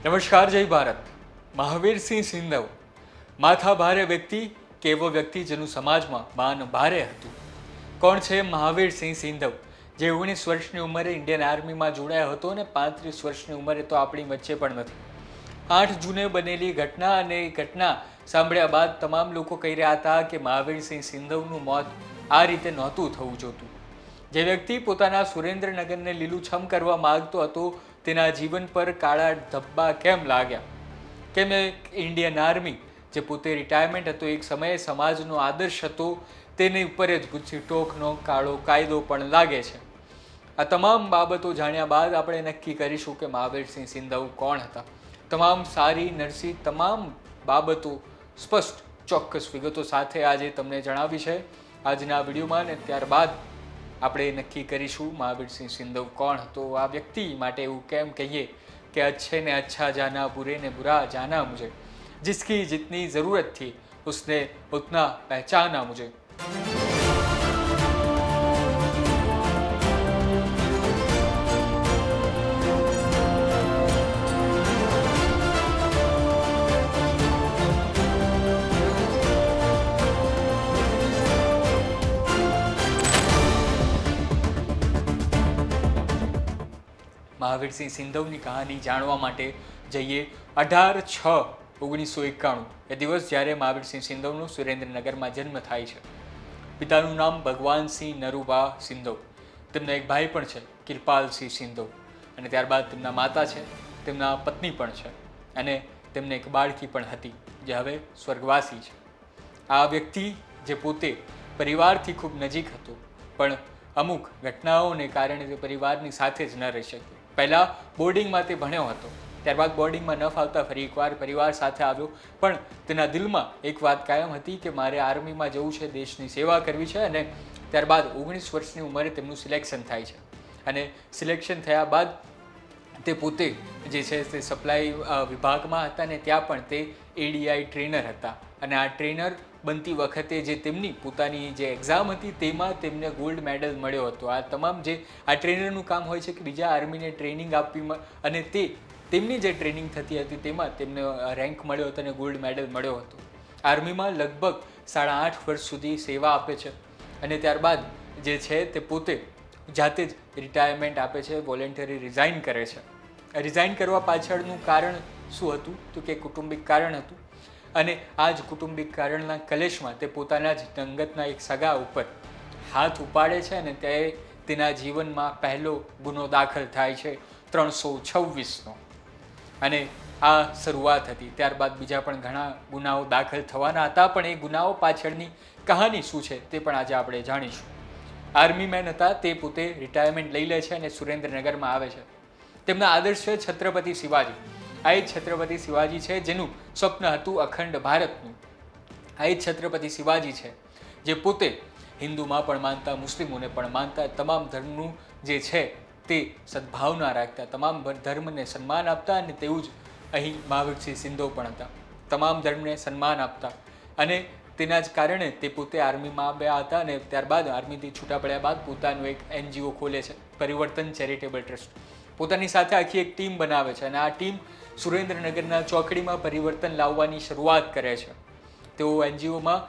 નમસ્કાર, જય ભારત. મહાવીરસિંહ સિંધવ માથા ભારે વ્યક્તિ કે એવો વ્યક્તિ જેનું સમાજમાં માન ભારે હતું? કોણ છે મહાવીરસિંહ સિંધવ, જે 19 વર્ષની ઉંમરે ઇન્ડિયન આર્મીમાં જોડાયો હતો અને 35 વર્ષની ઉંમરે તો આપણી વચ્ચે પણ નથી. 8 જૂને બનેલી ઘટના અને એ ઘટના સાંભળ્યા બાદ તમામ લોકો કહી રહ્યા હતા કે મહાવીરસિંહ સિંધવનું મોત આ રીતે નહોતું થવું જોતું. જે વ્યક્તિ પોતાના સુરેન્દ્રનગરને લીલુંછમ કરવા માગતો હતો, તેના જીવન પર કાળા ધબ્બા કેમ લાગ્યા? કેમ એક ઇન્ડિયન આર્મી જે પોતે રિટાયરમેન્ટ હતો, એક સમયે સમાજનો આદર્શ હતો, તેની ઉપર જ ગુજસીટોકનો કાળો કાયદો પણ લાગે છે? આ તમામ બાબતો જાણ્યા બાદ આપણે નક્કી કરીશું કે મહાવીરસિંહ સિંધવ કોણ હતા. તમામ સારી નરસી તમામ બાબતો સ્પષ્ટ ચોક્કસ વિગતો સાથે આજે તમને જણાવી છે આજના વિડીયોમાં, અને ત્યારબાદ આપણે નક્કી કરીશું મહાવીરસિંહ સિંધવ કોણ હતો. આ વ્યક્તિ માટે એવું કેમ કહીએ કે अच्छे ने अच्छा जाना, बुरे ने बुरा जाना मुझे, जिसकी जितनी ज़रूरत थी उसने उतना पहचाना मुझे. મહાવીરસિંહ સિંધવની કહાની જાણવા માટે જઈએ 18/6/1991 એ દિવસ જ્યારે મહાવીરસિંહ સિંધવનો સુરેન્દ્રનગરમાં જન્મ થાય છે. પિતાનું નામ ભગવાનસિંહ નરુબા સિંધવ, તેમના એક ભાઈ પણ છે કિરપાલસિંહ સિંધવ, અને ત્યારબાદ તેમના માતા છે, તેમના પત્ની પણ છે, અને તેમને એક બાળકી પણ હતી જે હવે સ્વર્ગવાસી છે. આ વ્યક્તિ જે પોતે પરિવારથી ખૂબ નજીક હતો, પણ અમુક ઘટનાઓને કારણે તે પરિવારની સાથે જ ન રહી શક્યો. પહેલાં બોર્ડિંગમાં તે ભણ્યો હતો, ત્યારબાદ બોર્ડિંગમાં ન ફાવતા ફરી એકવાર પરિવાર સાથે આવ્યો, પણ તેના દિલમાં એક વાત કાયમ હતી કે મારે આર્મીમાં જવું છે, દેશની સેવા કરવી છે. અને ત્યારબાદ 19 વર્ષની ઉંમરે તેમનું સિલેક્શન થાય છે, અને સિલેક્શન થયા બાદ તે પોતે જે છે તે સપ્લાય વિભાગમાં હતા, અને ત્યાં પણ તે એડીઆઈ ટ્રેનર હતા. અને આ ટ્રેનર બનતી વખતે જે તેમની પોતાની જે એક્ઝામ હતી તેમાં તેમને ગોલ્ડ મેડલ મળ્યો હતો. આ તમામ જે આ ટ્રેનરનું કામ હોય છે કે બીજા આર્મીને ટ્રેનિંગ આપવી, અને તેમની જે ટ્રેનિંગ થતી હતી તેમાં તેમને રેન્ક મળ્યો હતો અને ગોલ્ડ મેડલ મળ્યો હતો. આર્મીમાં લગભગ 8.5 વર્ષ સુધી સેવા આપે છે, અને ત્યારબાદ જે છે તે પોતે જાતે જ રિટાયરમેન્ટ આપે છે, વોલેન્ટરી રિઝાઇન કરે છે. રિઝાઇન કરવા પાછળનું કારણ શું હતું તો કે કૌટુંબિક કારણ હતું, અને આ જ કૌટુંબિક કારણના કલેશમાં તે પોતાના જ અંગતના એક સગા ઉપર હાથ ઉપાડે છે, અને તેના જીવનમાં પહેલો ગુનો દાખલ થાય છે 326નો, અને આ શરૂઆત હતી. ત્યારબાદ બીજા પણ ઘણા ગુનાઓ દાખલ થવાના હતા, પણ એ ગુનાઓ પાછળની કહાની શું છે તે પણ આજે આપણે જાણીશું. આર્મી મેન હતા, તે પોતે રિટાયરમેન્ટ લઈ લે છે અને સુરેન્દ્રનગરમાં આવે છે. તેમના આદર્શ છે છત્રપતિ શિવાજી. આ જ છત્રપતિ શિવાજી છે જેનું સ્વપ્ન હતું અખંડ ભારતનું. આ જ છત્રપતિ શિવાજી છે જે પોતે હિન્દુમાં પણ માનતા, મુસ્લિમોને પણ માનતા, તમામ ધર્મનું જે છે તે સદભાવના રાખતા, તમામ ધર્મને સન્માન આપતા, અને તેવું જ અહીં મહાવીરસિંહ સિંધવ પણ હતા, તમામ ધર્મને સન્માન આપતા. અને તેના જ કારણે તે પોતે આર્મીમાં આવ્યા હતા, અને ત્યારબાદ આર્મીથી છૂટા પડ્યા બાદ પોતાનું એક NGO ખોલે છે, પરિવર્તન ચેરિટેબલ ટ્રસ્ટ. પોતાની સાથે આખી એક ટીમ બનાવે છે, અને આ ટીમ સુરેન્દ્રનગરના ચોકડીમાં પરિવર્તન લાવવાની શરૂઆત કરે છે. તેઓ NGOમાં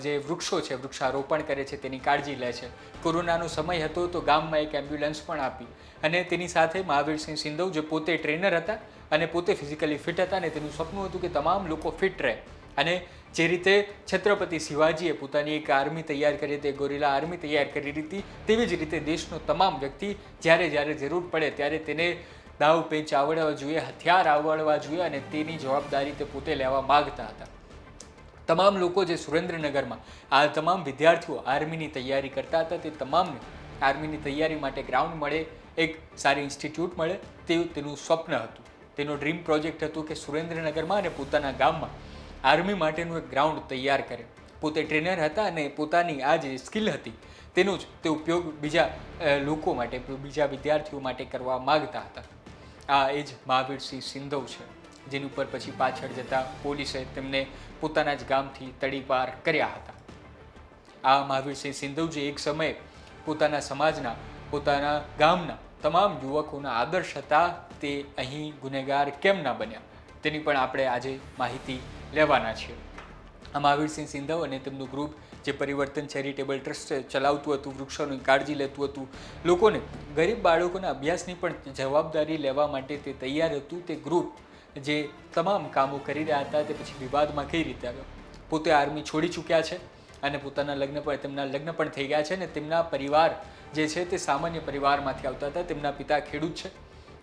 જે વૃક્ષો છે વૃક્ષારોપણ કરે છે, તેની કાળજી લે છે. કોરોનાનો સમય હતો તો ગામમાં એક એમ્બ્યુલન્સ પણ આપી, અને તેની સાથે મહાવીરસિંહ સિંધવ જે પોતે ટ્રેનર હતા અને પોતે ફિઝિકલી ફિટ હતા, અને તેનું સપનું હતું કે તમામ લોકો ફિટ રહે. અને જે રીતે છત્રપતિ શિવાજીએ પોતાની એક આર્મી તૈયાર કરી હતી, ગોરિલા આર્મી તૈયાર કરી હતી, તેવી જ રીતે દેશનો તમામ વ્યક્તિ જ્યારે જરૂર પડે ત્યારે તેને દાવ પેચ આવડવા જોઈએ, હથિયાર આવડવા જોઈએ, અને તેની જવાબદારી તે પોતે લેવા માગતા હતા. તમામ લોકો જે સુરેન્દ્રનગરમાં આ તમામ વિદ્યાર્થીઓ આર્મીની તૈયારી કરતા હતા, તે તમામને આર્મીની તૈયારી માટે ગ્રાઉન્ડ મળે, એક સારી ઇન્સ્ટિટ્યૂટ મળે, તેનું સ્વપ્ન હતું, તેનો ડ્રીમ પ્રોજેક્ટ હતું કે સુરેન્દ્રનગરમાં અને પોતાના ગામમાં આર્મી માટેનું એક ગ્રાઉન્ડ તૈયાર કરે. પોતે ટ્રેનર હતા, અને પોતાની આ જે સ્કિલ હતી તેનો જ તે ઉપયોગ બીજા લોકો માટે, બીજા વિદ્યાર્થીઓ માટે કરવા માગતા હતા. આ એ જ મહાવીરસિંહ સિંધવ છે, જેની ઉપર પછી પાછળ જતા પોલીસે તેમને પોતાના જ ગામથી તડીપાર કર્યા હતા. આ મહાવીરસિંહ સિંધવ જે એક સમયે પોતાના સમાજના, પોતાના ગામના તમામ યુવકોના આદર્શ હતા તે અહીં ગુનેગાર કેમ ના બન્યા તેની પણ આપણે આજે માહિતી લેવાના છીએ. આ મહાવીરસિંહ સિંધવ અને તેમનું ગ્રુપ જે પરિવર્તન ચેરિટેબલ ટ્રસ્ટ ચલાવતું હતું, વૃક્ષોની કાળજી લેતું હતું, લોકોને ગરીબ બાળકોના અભ્યાસની પણ જવાબદારી લેવા માટે તે તૈયાર હતું. તે ગ્રુપ જે તમામ કામો કરી રહ્યા હતા તે પછી વિવાદમાં કઈ રીતે આવ્યો. પોતે આર્મી છોડી ચૂક્યા છે અને તેમના લગ્ન પણ થઈ ગયા છે અને તેમના પરિવાર જે છે તે સામાન્ય પરિવારમાંથી આવતા હતા. તેમના પિતા ખેડૂત છે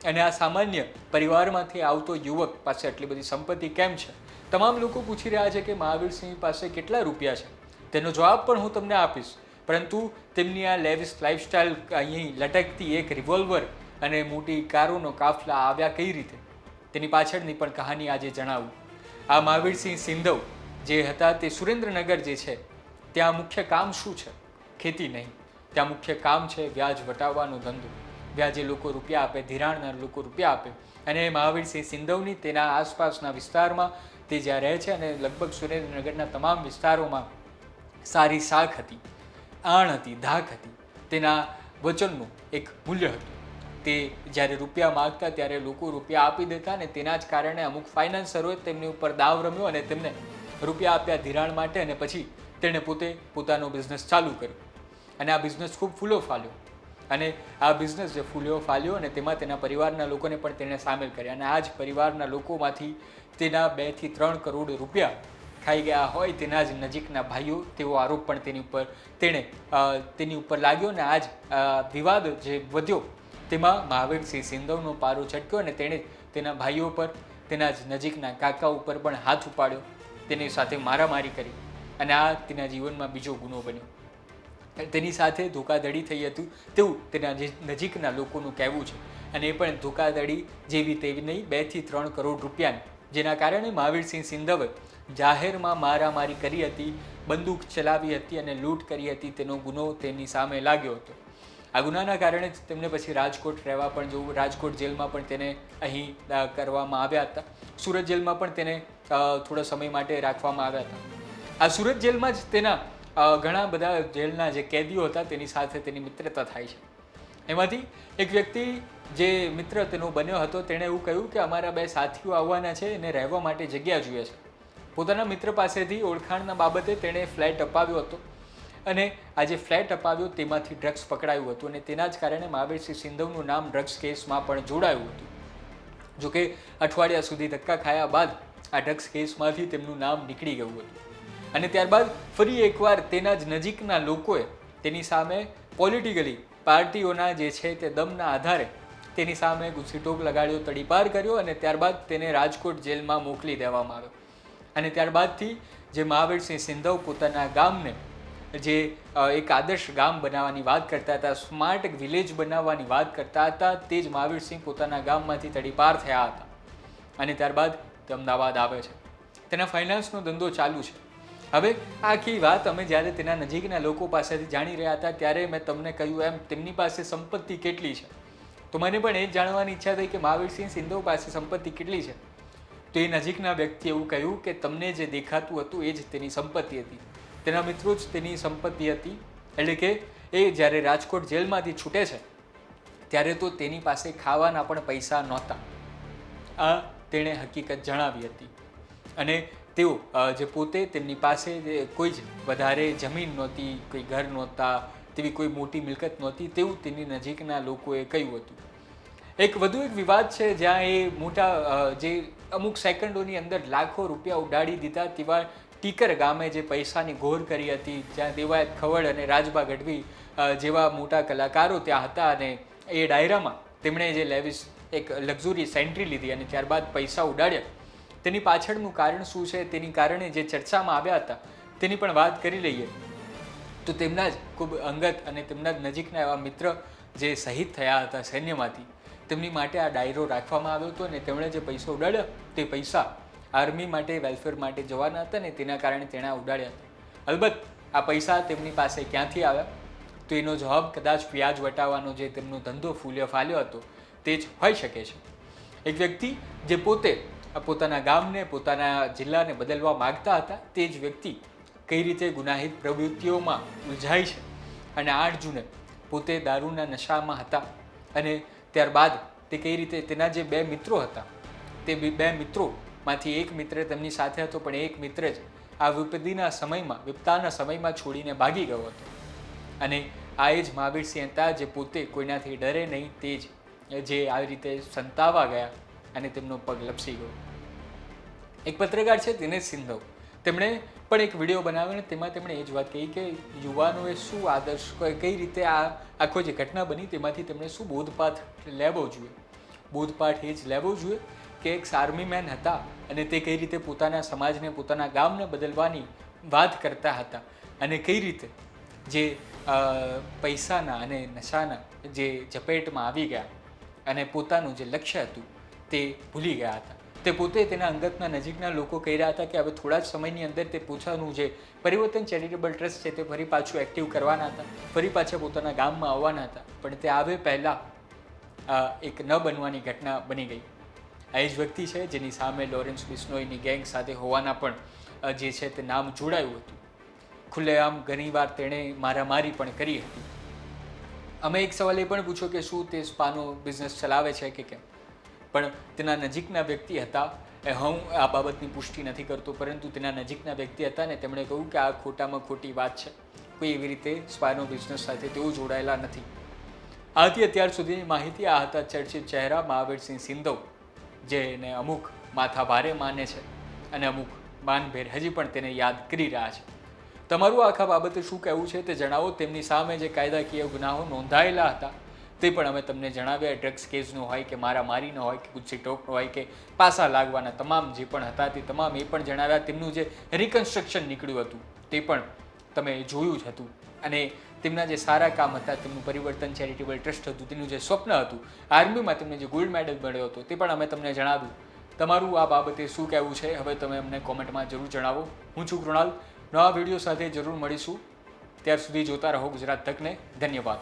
અને આ સામાન્ય પરિવારમાંથી આવતો યુવક પાસે આટલી બધી સંપત્તિ કેમ છે? તમામ લોકો પૂછી રહ્યા છે કે મહાવીરસિંહ પાસે કેટલા રૂપિયા છે. તેનો જવાબ પણ હું તમને આપીશ, પરંતુ તેમની આ લેવિશ લાઇફસ્ટાઇલ, અહીં લટકતી એક રિવોલ્વર અને મોટી કારોનો કાફલા આવ્યા કઈ રીતે, તેની પાછળની પણ કહાની આજે જણાવું. આ મહાવીરસિંહ સિંધવ જે હતા તે સુરેન્દ્રનગર જે છે ત્યાં મુખ્ય કામ શું છે? ખેતી નહીં, ત્યાં મુખ્ય કામ છે વ્યાજ વટાવવાનો ધંધો. વ્યાજે લોકો રૂપિયા આપે, ધિરાણના લોકો રૂપિયા આપે. અને મહાવીરસિંહ સિંધવની તેના આસપાસના વિસ્તારમાં તે જ્યાં રહે છે અને લગભગ સુરેન્દ્રનગરના તમામ વિસ્તારોમાં સારી શાખ હતી, આણ હતી, ધાક હતી. તેના વચનનું એક મૂલ્ય હતું. તે જ્યારે રૂપિયા માગતા ત્યારે લોકો રૂપિયા આપી દેતા અને તેના જ કારણે અમુક ફાઇનાન્સરોએ તેમની ઉપર દાવ રમ્યો અને તેમને રૂપિયા આપ્યા ધિરાણ માટે અને પછી તેણે પોતે પોતાનો બિઝનેસ ચાલુ કર્યો અને આ બિઝનેસ ખૂબ ફૂલો ફાલ્યો. અને આ બિઝનેસ જે ફૂલ્યો ફાલ્યો અને તેમાં તેના પરિવારના લોકોને પણ તેણે સામેલ કર્યા અને આ જ પરિવારના લોકોમાંથી તેના 2 થી 3 કરોડ રૂપિયા ખાઈ ગયા હોય તેના જ નજીકના ભાઈઓ, તેવો આરોપ પણ તેની ઉપર લાગ્યો અને આ જ વિવાદ જે વધ્યો તેમાં મહાવીરસિંહ સિંધવનો પારો છટક્યો અને તેણે તેના ભાઈઓ પર, તેના જ નજીકના કાકા ઉપર પણ હાથ ઉપાડ્યો, તેની સાથે મારામારી કરી અને આ તેના જીવનમાં બીજો ગુનો બન્યો. તેની સાથે ધોકાધડી થઈ હતું તેવું તેના નજીકના લોકોનું કહેવું છે અને એ પણ ધોકાધડી જેવી તેવી નહીં, 2 થી 3 કરોડ રૂપિયાની, જેના કારણે મહાવીરસિંહ સિંધવે જાહેરમાં મારામારી કરી હતી, બંદૂક ચલાવી હતી અને લૂંટ કરી હતી. તેનો ગુનો તેની સામે લાગ્યો હતો. આ ગુનાના કારણે જ તેમને પછી રાજકોટ રહેવા પણ જવું, રાજકોટ જેલમાં પણ તેને અહીં કરવામાં આવ્યા હતા. સુરત જેલમાં પણ તેને થોડા સમય માટે રાખવામાં આવ્યા હતા. આ સુરત જેલમાં જ તેના ઘણા બધા જેલના જે કેદીઓ હતા તેની સાથે તેની મિત્રતા થાય છે. એમાંથી એક વ્યક્તિ જે મિત્ર તેનો બન્યો હતો તેણે એવું કહ્યું કે અમારા 2 સાથીઓ આવવાના છે અને રહેવા માટે જગ્યા જોઈએ છે. પોતાના મિત્ર પાસેથી ઓળખાણના બાબતે તેણે ફ્લેટ અપાવ્યો હતો અને આ જે ફ્લેટ અપાવ્યો તેમાંથી ડ્રગ્સ પકડાયું હતું અને તેના જ કારણે મહાવીરસિંહ સિંધવનું નામ ડ્રગ્સ કેસમાં પણ જોડાયું હતું. જોકે અઠવાડિયા સુધી ધક્કા ખાયા બાદ આ ડ્રગ્સ કેસમાંથી તેમનું નામ નીકળી ગયું હતું અને ત્યારબાદ ફરી એકવાર તેના જ નજીકના લોકોએ તેની સામે પોલિટિકલી પાર્ટીઓના જે છે તે દમના આધારે તેની સામે ગુસ્સીટોક લગાડ્યો, તડીપાર કર્યો અને ત્યારબાદ તેને રાજકોટ જેલમાં મોકલી દેવામાં આવ્યો. અને ત્યારબાદથી જે મહાવીરસિંહ સિંધવ પોતાના ગામને જે એક આદર્શ ગામ બનાવવાની વાત કરતા હતા, સ્માર્ટ વિલેજ બનાવવાની વાત કરતા હતા, તે જ મહાવીરસિંહ પોતાના ગામમાંથી તડીપાર થયા હતા અને ત્યારબાદ તે અમદાવાદ આવે છે. તેના ફાઇનાન્સનો ધંધો ચાલુ છે. હવે આખી વાત અમે જ્યારે તેના નજીકના લોકો પાસેથી જાણી રહ્યા હતા ત્યારે મેં તમને કહ્યું એમ તેમની પાસે સંપત્તિ કેટલી છે. તો મને પણ એ જ જાણવાની ઈચ્છા થઈ કે મહાવીરસિંહ સિંધવ પાસે સંપત્તિ કેટલી છે. તો એ નજીકના વ્યક્તિએ એવું કહ્યું કે તમને જે દેખાતું હતું એ જ તેની સંપત્તિ હતી, તેના મિત્રો જ તેની સંપત્તિ હતી. એટલે કે એ જ્યારે રાજકોટ જેલમાંથી છૂટે છે ત્યારે તો તેની પાસે ખાવાના પણ પૈસા નહોતા. આ તેણે હકીકત જણાવી હતી અને તેઓ જે પોતે તેમની પાસે કોઈ જ વધારે જમીન નહોતી, કોઈ ઘર નહોતા, તેવી કોઈ મોટી મિલકત નહોતી તેવું તેની નજીકના લોકોએ કહ્યું હતું. એક વધુ એક વિવાદ છે જ્યાં એ મોટા જે અમુક સેકન્ડોની અંદર લાખો રૂપિયા ઉડાડી દીધા તેવા ટીકર ગામે જે પૈસાની ઘોર કરી હતી, જ્યાં દેવાયત ખવડ અને રાજબા ગઢવી જેવા મોટા કલાકારો ત્યાં હતા અને એ ડાયરામાં તેમણે જે લેવિશ એક લક્ઝુરી સેન્ટ્રી લીધી અને ત્યારબાદ પૈસા ઉડાડ્યા. તેની પાછળનું કારણ શું છે, તેની કારણે જે ચર્ચામાં આવ્યા હતા તેની પણ વાત કરી લઈએ. તો તેમના જ ખૂબ અંગત અને તેમના જ નજીકના એવા મિત્ર જે શહીદ થયા હતા સૈન્યમાંથી, તેમની માટે આ ડાયરો રાખવામાં આવ્યો હતો અને તેમણે જે પૈસા ઉડાડ્યા તે પૈસા આર્મી માટે, વેલફેર માટે જવાના હતા ને તેના કારણે તેણે ઉડાડ્યા હતા. અલબત્ત આ પૈસા તેમની પાસે ક્યાંથી આવ્યા તો એનો જવાબ કદાચ વ્યાજ વટાવવાનો જે તેમનો ધંધો ફૂલ્યો ફાલ્યો હતો તે જ હોઈ શકે છે. એક વ્યક્તિ જે પોતે પોતાના ગામને, પોતાના જિલ્લાને બદલવા માગતા હતા તે જ વ્યક્તિ કઈ રીતે ગુનાહિત પ્રવૃત્તિઓમાં ઉલઝાય છે અને 8 જૂને પોતે દારૂના નશામાં હતા અને ત્યારબાદ તે કઈ રીતે તેના જે 2 મિત્રો હતા તે 2 મિત્રોમાંથી એક મિત્ર તેમની સાથે હતો, પણ એક મિત્ર જ આ વિપતાના સમયમાં છોડીને ભાગી ગયો હતો. અને આ એ જ મહાવીરસિંહ હતા જે પોતે કોઈનાથી ડરે નહીં, તે જ જે આવી રીતે સંતાવા ગયા અને તેમનો પગ લપસી ગયો. એક પત્રકાર છે દિનેશ સિંધવ, તેમણે પણ એક વિડીયો બનાવ્યો અને તેમાં તેમણે એ જ વાત કહી કે યુવાનોએ શું આદર્શ કઈ રીતે આ આખો જે ઘટના બની તેમાંથી તેમણે શું બોધપાઠ લેવો જોઈએ. બોધપાઠ એ જ લેવો જોઈએ કે એક આર્મી મેન હતા અને તે કઈ રીતે પોતાના સમાજને પોતાના ગામને બદલવાની વાત કરતા હતા અને કઈ રીતે જે પૈસાના અને નશાના જે ઝપેટમાં આવી ગયા અને પોતાનું જે લક્ષ્ય હતું તે ભૂલી ગયા હતા. તે પોતે તેના અંગતના નજીકના લોકો કહી રહ્યા હતા કે હવે થોડા જ સમયની અંદર તે પોતાનું જે પરિવર્તન ચેરિટેબલ ટ્રસ્ટ છે તે ફરી પાછું એક્ટિવ કરવાના હતા, ફરી પાછા પોતાના ગામમાં આવવાના હતા, પણ તે આવે પહેલાં એક ન બનવાની ઘટના બની ગઈ. આ એ જ વ્યક્તિ છે જેની સામે લોરેન્સ બિશ્નોઈની ગેંગ સાથે હોવાના પણ જે છે તે નામ જોડાયું હતું. ખુલ્લેઆમ ઘણીવાર તેણે મારામારી પણ કરી હતી. અમે એક સવાલ એ પણ પૂછ્યો કે શું તે સ્પાનો બિઝનેસ ચલાવે છે કે કેમ, પણ તેના નજીકના વ્યક્તિ હતા. હું આ બાબતની પુષ્ટિ નથી કરતો, પરંતુ તેના નજીકના વ્યક્તિ હતા ને તેમણે કહ્યું કે આ ખોટામાં ખોટી વાત છે, કોઈ એવી રીતે સ્પાનો બિઝનેસ સાથે તેઓ જોડાયેલા નથી. આ હતી અત્યાર સુધીની માહિતી. આ હતા ચર્ચિત ચહેરા મહાવીરસિંહ સિંધવ, જેને અમુક માથા ભારે માને છે અને અમુક માનભેર હજી પણ તેને યાદ કરી રહ્યા છે. તમારું આખા બાબતે શું કહેવું છે તે જણાવો. તેમની સામે જે કાયદાકીય ગુનાઓ નોંધાયેલા હતા તે પણ અમે તમને જણાવ્યા. ડ્રગ્સ કેસનો હોય કે મારામારીનો હોય કે ગુસ્સી ટોકનો હોય કે પાસા લાગવાના તમામ જે પણ હતા તે તમામ એ પણ જણાવ્યા. તેમનું જે રિકન્સ્ટ્રક્શન નીકળ્યું હતું તે પણ તમે જોયું જ હતું અને તેમના જે સારા કામ હતા, તેમનું પરિવર્તન ચેરિટેબલ ટ્રસ્ટ હતું, તેનું જે સ્વપ્ન હતું, આર્મીમાં તેમને જે ગોલ્ડ મેડલ મળ્યો હતો તે પણ અમે તમને જણાવ્યું. તમારું આ બાબતે શું કહેવું છે હવે તમે અમને કોમેન્ટમાં જરૂર જણાવો. હું છું કૃણાલ. નવા વિડીયો સાથે જરૂર મળીશું. ત્યાર સુધી જોતા રહો ગુજરાત તકને. ધન્યવાદ.